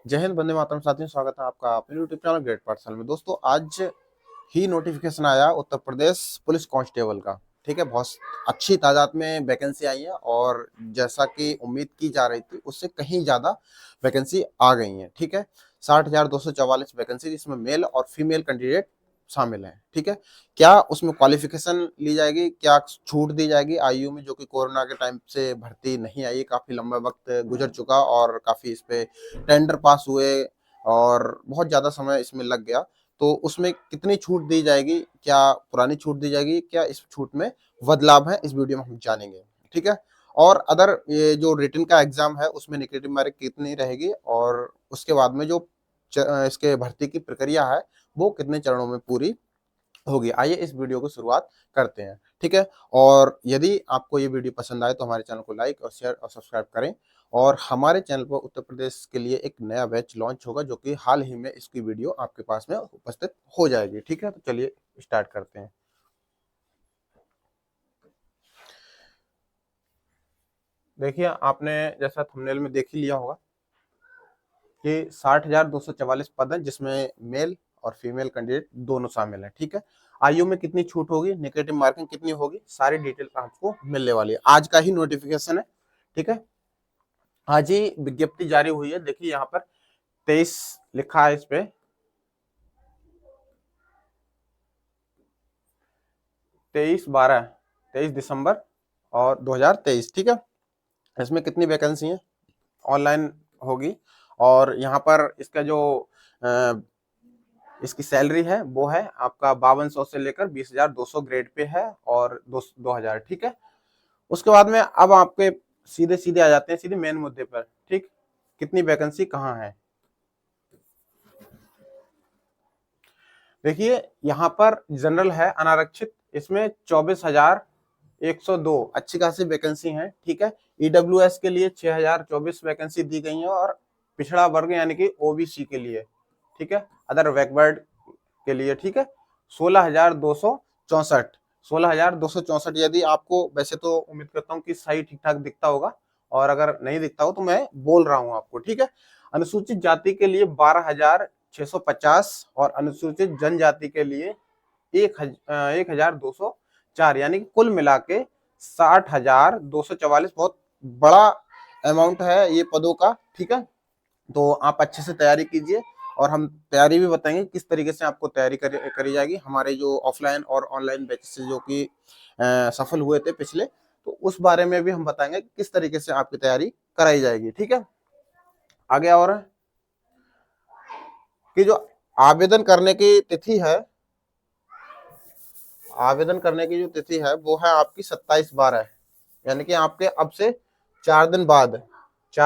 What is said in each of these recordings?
जय हिंद, वंदे मातरम। साथियों, स्वागत है आपका अपने यूट्यूब चैनल ग्रेट पाठशाला में। दोस्तों, आज ही नोटिफिकेशन आया उत्तर प्रदेश पुलिस कांस्टेबल का। ठीक है, बहुत अच्छी तादाद में वैकेंसी आई है और जैसा कि उम्मीद की जा रही थी उससे कहीं ज्यादा वैकेंसी आ गई है। ठीक है, 60,244 वैकेंसी, इसमें मेल और फीमेल कैंडिडेट शामिल है। ठीक है, क्या उसमें क्वालिफिकेशन ली जाएगी, क्या छूट दी जाएगी आयु में, जो कि कोरोना के टाइम से भर्ती नहीं आई, काफी लंबा वक्त गुजर चुका और काफी इस पे टेंडर पास हुए और बहुत ज्यादा समय इसमें लग गया। तो उसमें कितनी छूट दी जाएगी, क्या पुरानी छूट दी जाएगी, क्या इस छूट में बदलाव है, इस वीडियो में हम जानेंगे। ठीक है, और अदर ये जो रिटन का एग्जाम है उसमें नेगेटिव मार्क कितनी रहेगी और उसके बाद में जो इसके भर्ती की प्रक्रिया है वो कितने चरणों में पूरी होगी। आइए इस वीडियो की शुरुआत करते हैं। ठीक है, और यदि आपको ये वीडियो पसंद आए तो हमारे चैनल को लाइक और शेयर और सब्सक्राइब करें। और हमारे चैनल पर उत्तर प्रदेश के लिए एक नया बैच लॉन्च होगा जो कि हाल ही में इसकी वीडियो आपके पास में उपस्थित हो जाएगी। ठीक है, तो चलिए स्टार्ट करते हैं। देखिए, आपने जैसा थंबनेल में देख ही लिया होगा कि 60,244 पद है, जिसमें मेल और फीमेल कैंडिडेट दोनों शामिल हैं। ठीक है, आयु में कितनी छूट होगी, नेगेटिव मार्किंग कितनी होगी, सारी डिटेल आपको मिलने वाली है। आज का ही नोटिफिकेशन है। ठीक है, आज ही विज्ञप्ति जारी हुई है। देखिए यहाँ पर 23 लिखा है, इस पे 23 दिसंबर और 2023। ठीक है, इसमें कितनी वैकेंसी है, ऑनलाइन होगी। और यहाँ पर इसका जो इसकी सैलरी है वो है आपका 5200 से लेकर 20,200 ग्रेड पे है और 2000। ठीक है, उसके बाद में अब आपके सीधे सीधे आ जाते हैं सीधे मेन मुद्दे पर। ठीक, कितनी वैकेंसी कहाँ है। देखिए यहाँ पर जनरल है अनारक्षित, इसमें 24,102 अच्छी खासी वैकेंसी है। ठीक है, ईडब्ल्यूएस के लिए 6,024 वैकेंसी दी गई है और पिछड़ा वर्ग यानी कि ओबीसी के लिए, ठीक है, अदर बैकवर्ड के लिए, ठीक है, 16,264 16,264। यदि आपको, वैसे तो उम्मीद करता हूँ कि सही ठीक ठाक दिखता होगा, और अगर नहीं दिखता हो तो मैं बोल रहा हूँ आपको। ठीक है, अनुसूचित जाति के लिए 12,650 और अनुसूचित जनजाति के लिए 1,204, यानी कि कुल मिला के 60,244। बहुत बड़ा अमाउंट है ये पदों का। ठीक है, तो आप अच्छे से तैयारी कीजिए और हम तैयारी भी बताएंगे किस तरीके से आपको तैयारी करी जाएगी। हमारे जो ऑफलाइन और ऑनलाइन बैचेस जो कि सफल हुए थे पिछले, तो उस बारे में भी हम बताएंगे कि किस तरीके से आपकी तैयारी कराई जाएगी। ठीक है, आगे और है कि जो आवेदन करने की तिथि है, आवेदन करने की जो तिथि है वो है आपकी 27/12, यानी कि आपके अब से 4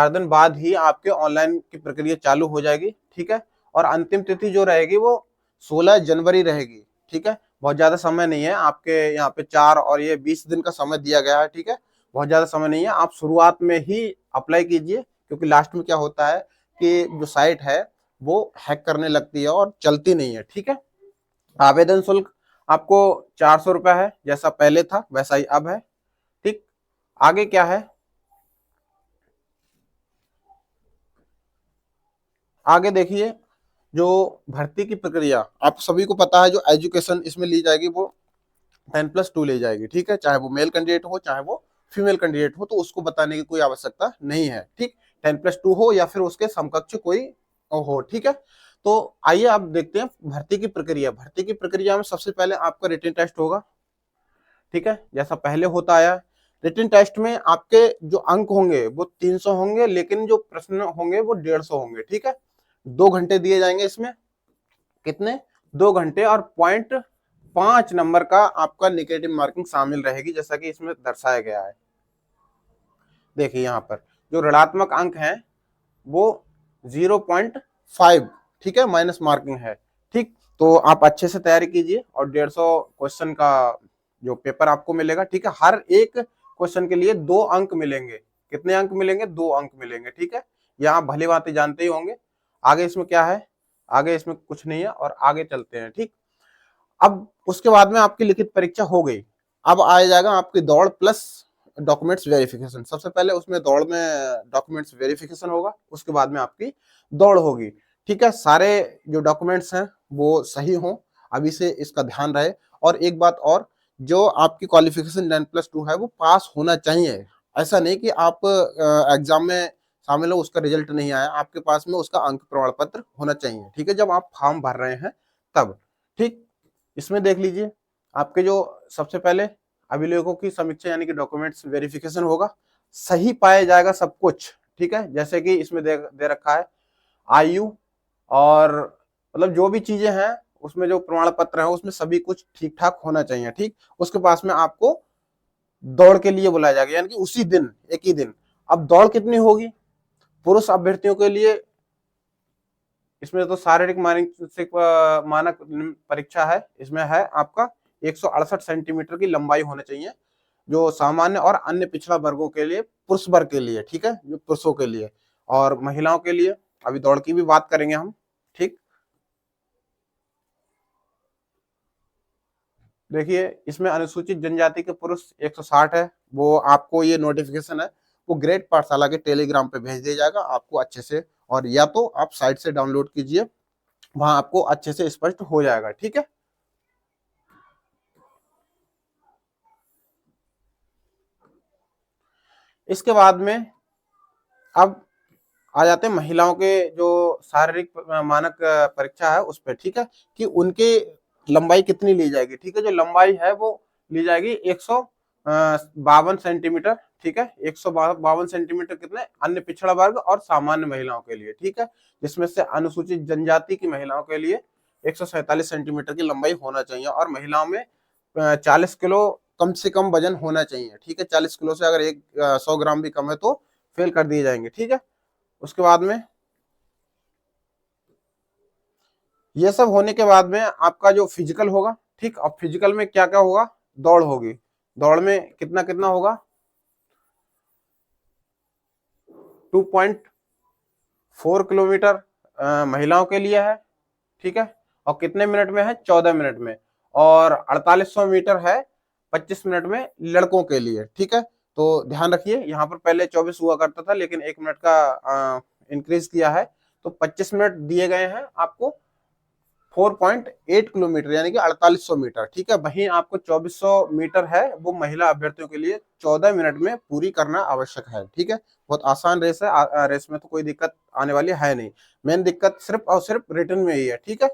दिन बाद ही आपके ऑनलाइन की प्रक्रिया चालू हो जाएगी। ठीक है, और अंतिम तिथि जो रहेगी वो 16 जनवरी रहेगी। ठीक है, बहुत ज्यादा समय नहीं है आपके यहाँ पे, 4 और ये 20 दिन का समय दिया गया है। ठीक है, बहुत ज्यादा समय नहीं है, आप शुरुआत में ही अप्लाई कीजिए, क्योंकि लास्ट में क्या होता है कि जो साइट है वो हैक करने लगती है और चलती नहीं है। ठीक है, आवेदन शुल्क आपको 400 रुपया है, जैसा पहले था वैसा ही अब है। ठीक, आगे क्या है, आगे देखिए जो भर्ती की प्रक्रिया, आप सभी को पता है, जो एजुकेशन इसमें ली जाएगी वो 10+2 ले जाएगी। ठीक है, चाहे वो मेल कैंडिडेट हो चाहे वो फीमेल कैंडिडेट हो, तो उसको बताने की कोई आवश्यकता नहीं है। ठीक, 10+2 हो या फिर उसके समकक्ष कोई हो। ठीक है, तो आइए आप देखते हैं भर्ती की प्रक्रिया। भर्ती की प्रक्रिया में सबसे पहले आपका रिटन टेस्ट होगा। ठीक है, जैसा पहले होता आया। रिटन टेस्ट में आपके जो अंक होंगे वो 300 होंगे, लेकिन जो प्रश्न होंगे वो 150 होंगे। ठीक है, 2 घंटे दिए जाएंगे इसमें। कितने, 2 घंटे, और 0.5 नंबर का आपका निगेटिव मार्किंग शामिल रहेगी, जैसा कि इसमें दर्शाया गया है। देखिए यहाँ पर जो ऋणात्मक अंक है वो 0.5, ठीक है, माइनस मार्किंग है। ठीक, तो आप अच्छे से तैयारी कीजिए और 150 क्वेश्चन का जो पेपर आपको मिलेगा। ठीक है, हर एक क्वेश्चन के लिए 2 अंक मिलेंगे। कितने अंक मिलेंगे, 2 अंक मिलेंगे। ठीक है, ये आप भली बातें जानते ही होंगे। आगे इसमें क्या है, आगे इसमें कुछ नहीं है, और आगे चलते हैं। ठीक, अब उसके बाद में आपकी लिखित परीक्षा हो गई। अब आ जाएगा आपकी दौड़ प्लस डॉक्यूमेंट्स वेरिफिकेशन। सबसे पहले उसमें दौड़ में डॉक्यूमेंट्स वेरिफिकेशन होगा, उसके बाद में आपकी दौड़ होगी। ठीक है, सारे जो डॉक्यूमेंट्स हैं वो सही हों, अभी से इसका ध्यान रहे। और एक बात और, जो आपकी क्वालिफिकेशन 9+2 है वो पास होना चाहिए। ऐसा नहीं कि आप एग्जाम में शामिल हो, उसका रिजल्ट नहीं आया, आपके पास में उसका अंक प्रमाण पत्र होना चाहिए। ठीक है, जब आप फॉर्म भर रहे हैं तब। ठीक, इसमें देख लीजिए, आपके जो सबसे पहले अभिलेखों की समीक्षा यानी कि डॉक्यूमेंट्स वेरिफिकेशन होगा, सही पाया जाएगा सब कुछ। ठीक है, जैसे कि इसमें दे रखा है आयु, और मतलब जो भी चीजें हैं उसमें, जो प्रमाण पत्र है उसमें सभी कुछ ठीक ठाक होना चाहिए। ठीक, उसके पास में आपको दौड़ के लिए बुलाया जाएगा, यानी कि उसी दिन, एक ही दिन। अब दौड़ कितनी होगी? पुरुष अभ्यर्थियों के लिए इसमें तो शारीरिक मानक परीक्षा है, इसमें है आपका 168 सेंटीमीटर की लंबाई होनी चाहिए, जो सामान्य और अन्य पिछड़ा वर्गों के लिए, पुरुष वर्ग के लिए। ठीक है, जो पुरुषों के लिए। और महिलाओं के लिए अभी दौड़ की भी बात करेंगे हम। ठीक, देखिए इसमें अनुसूचित जनजाति के पुरुष 160 है। वो आपको ये नोटिफिकेशन है वो ग्रेड पाठशाला के टेलीग्राम पे भेज दिया जाएगा आपको अच्छे से, और या तो आप साइट से डाउनलोड कीजिए, वहां आपको अच्छे से स्पष्ट हो जाएगा। ठीक है, इसके बाद में अब आ जाते हैं महिलाओं के जो शारीरिक मानक परीक्षा है उस पर। ठीक है, कि उनके लंबाई कितनी ली जाएगी। ठीक है, जो लंबाई है वो ली जाएगी 152 सेंटीमीटर। ठीक है, 152 सेंटीमीटर कितने अन्य पिछड़ा वर्ग और सामान्य महिलाओं के लिए। ठीक है, जिसमें से अनुसूचित जनजाति की महिलाओं के लिए 147 सेंटीमीटर की लंबाई होना चाहिए, और महिलाओं में 40 किलो कम से कम वजन होना चाहिए। ठीक है, 40 किलो से अगर 100 ग्राम भी कम है तो फेल कर दिए जाएंगे। ठीक है, उसके बाद में ये सब होने के बाद में आपका जो फिजिकल होगा। ठीक, अब फिजिकल में क्या क्या होगा? दौड़ होगी। दौड़ में कितना कितना होगा? 2.4 किलोमीटर महिलाओं के लिए है। ठीक है, और कितने मिनट में है? 14 मिनट में। और 4800 मीटर है 25 मिनट में लड़कों के लिए। ठीक है, तो ध्यान रखिए, यहाँ पर पहले 24 हुआ करता था, लेकिन 1 मिनट का इंक्रीज किया है, तो 25 मिनट दिए गए हैं आपको। 4.8 किलोमीटर यानी कि 4800 मीटर। ठीक है, वहीं आपको 2400 मीटर है वो महिला अभ्यर्थियों के लिए 14 मिनट में पूरी करना आवश्यक है। ठीक है, बहुत आसान रेस है, रेस में तो कोई दिक्कत आने वाली है नहीं। मेन दिक्कत सिर्फ और सिर्फ रिटर्न में ही है। ठीक है,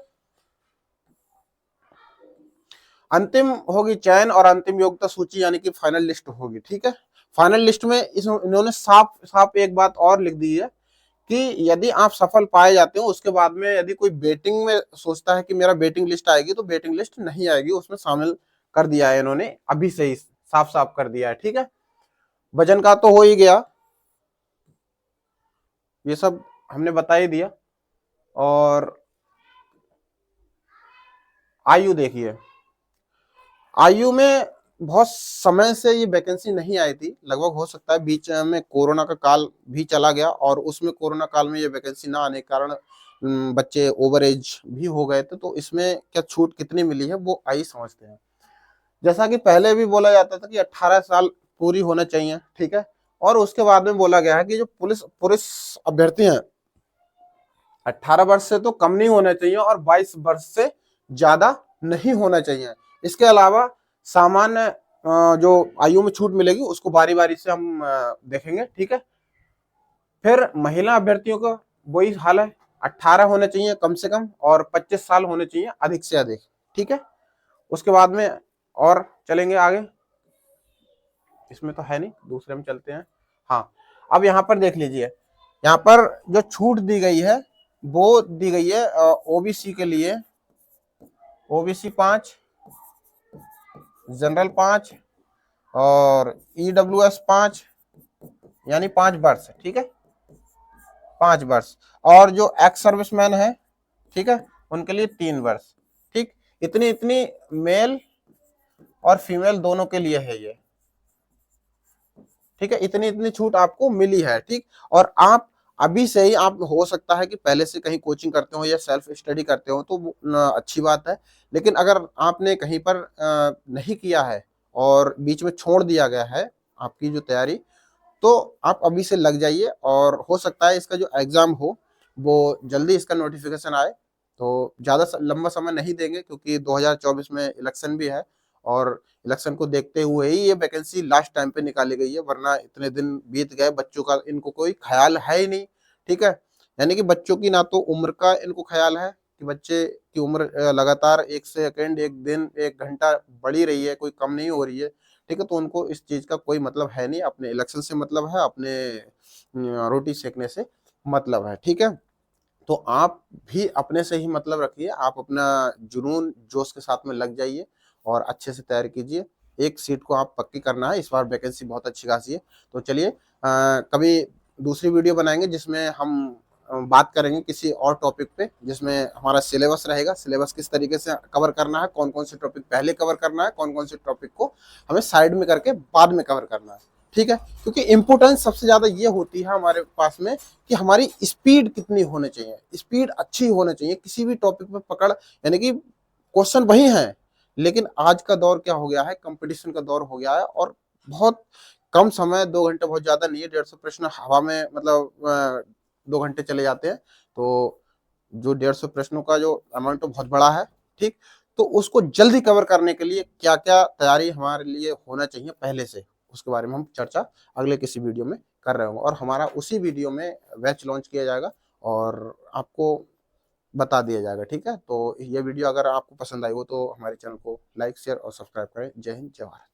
अंतिम होगी चयन और अंतिम योग्यता सूची यानी कि फाइनल लिस्ट होगी। ठीक है, फाइनल लिस्ट में इन्होंने साफ साफ एक बात और लिख दी है कि यदि आप सफल पाए जाते हो, उसके बाद में यदि कोई बेटिंग में सोचता है कि मेरा बेटिंग लिस्ट आएगी, तो बेटिंग लिस्ट नहीं आएगी, उसमें शामिल कर दिया है इन्होंने, अभी से ही साफ साफ कर दिया है। ठीक है, वजन का तो हो ही गया, ये सब हमने बता ही दिया। और आयु देखिए, आयु में बहुत समय से ये वैकेंसी नहीं आई थी, लगभग हो सकता है बीच में कोरोना का काल भी चला गया, और उसमें कोरोना काल में ये वैकेंसी ना आने के कारण बच्चे ओवर एज भी हो गए थे, तो इसमें क्या छूट कितनी मिली है वो आई समझते हैं। जैसा कि पहले भी बोला जाता था कि 18 साल पूरी होना चाहिए। ठीक है, और उसके बाद में बोला गया है कि जो पुलिस अभ्यर्थी हैं 18 वर्ष से तो कम नहीं होना चाहिए, और 22 वर्ष से ज्यादा नहीं होना चाहिए। इसके अलावा सामान्य जो आयु में छूट मिलेगी उसको बारी बारी से हम देखेंगे। ठीक है, फिर महिला अभ्यर्थियों का वही हाल है, 18 होने चाहिए कम से कम, और 25 साल होने चाहिए अधिक से अधिक। ठीक है, उसके बाद में और चलेंगे आगे, इसमें तो है नहीं, दूसरे में चलते हैं। हाँ, अब यहाँ पर देख लीजिए, यहाँ पर जो छूट दी गई है वो दी गई है ओबीसी के लिए, ओबीसी 5, जनरल 5, और ईडब्ल्यूएस 5, यानी 5 वर्ष। ठीक है, 5 वर्ष, और जो एक्स सर्विसमैन है, ठीक है, उनके लिए 3 वर्ष। ठीक, इतनी इतनी मेल और फीमेल दोनों के लिए है ये। ठीक है, इतनी इतनी छूट आपको मिली है। ठीक, और आप अभी से ही, आप हो सकता है कि पहले से कहीं कोचिंग करते हो या सेल्फ स्टडी करते हो तो अच्छी बात है, लेकिन अगर आपने कहीं पर नहीं किया है और बीच में छोड़ दिया गया है आपकी जो तैयारी, तो आप अभी से लग जाइए और हो सकता है इसका जो एग्ज़ाम हो वो जल्दी इसका नोटिफिकेशन आए। तो ज़्यादा लंबा समय नहीं देंगे क्योंकि 2024 में इलेक्शन भी है और इलेक्शन को देखते हुए ही ये वैकेंसी लास्ट टाइम पे निकाली गई है, वरना इतने दिन बीत गए, बच्चों का इनको कोई ख्याल है ही नहीं। ठीक है, यानी कि बच्चों की ना तो उम्र का इनको ख्याल है कि बच्चे की उम्र लगातार एक सेकंड, एक दिन, एक घंटा बढ़ी रही है, कोई कम नहीं हो रही है। ठीक है, तो उनको इस चीज का कोई मतलब है नहीं, अपने इलेक्शन से मतलब है, अपने रोटी सेकने से मतलब है। ठीक है, तो आप भी अपने से ही मतलब रखिए, आप अपना जुनून जोश के साथ में लग जाइए और अच्छे से तैयारी कीजिए। एक सीट को आप पक्की करना है, इस बार वैकेंसी बहुत अच्छी खासी है। तो चलिए कभी दूसरी वीडियो बनाएंगे जिसमें हम बात करेंगे किसी और टॉपिक पे, जिसमें हमारा सिलेबस रहेगा, सिलेबस किस तरीके से कवर करना है, कौन कौन से टॉपिक पहले कवर करना है, कौन कौन से टॉपिक को हमें साइड में करके बाद में कवर करना है। ठीक है, क्योंकि इंपोर्टेंस सबसे ज्यादा ये होती है हमारे पास में कि हमारी स्पीड कितनी होनी चाहिए, स्पीड अच्छी होनी चाहिए किसी भी टॉपिक में पकड़, यानी कि क्वेश्चन वही है, लेकिन आज का दौर क्या हो गया है, कंपटीशन का दौर हो गया है और बहुत कम समय, 2 घंटे बहुत ज्यादा नहीं है, 150 प्रश्न हवा में, मतलब 2 घंटे चले जाते हैं। तो जो 150 प्रश्नों का जो अमाउंट है बहुत बड़ा है। ठीक, तो उसको जल्दी कवर करने के लिए क्या क्या तैयारी हमारे लिए होना चाहिए पहले से, उसके बारे में हम चर्चा अगले किसी वीडियो में कर रहे होंगे और हमारा उसी वीडियो में बैच लॉन्च किया जाएगा और आपको बता दिया जाएगा। ठीक है, तो ये वीडियो अगर आपको पसंद आई हो तो हमारे चैनल को लाइक, शेयर और सब्सक्राइब करें। जय हिंद, जय भारत।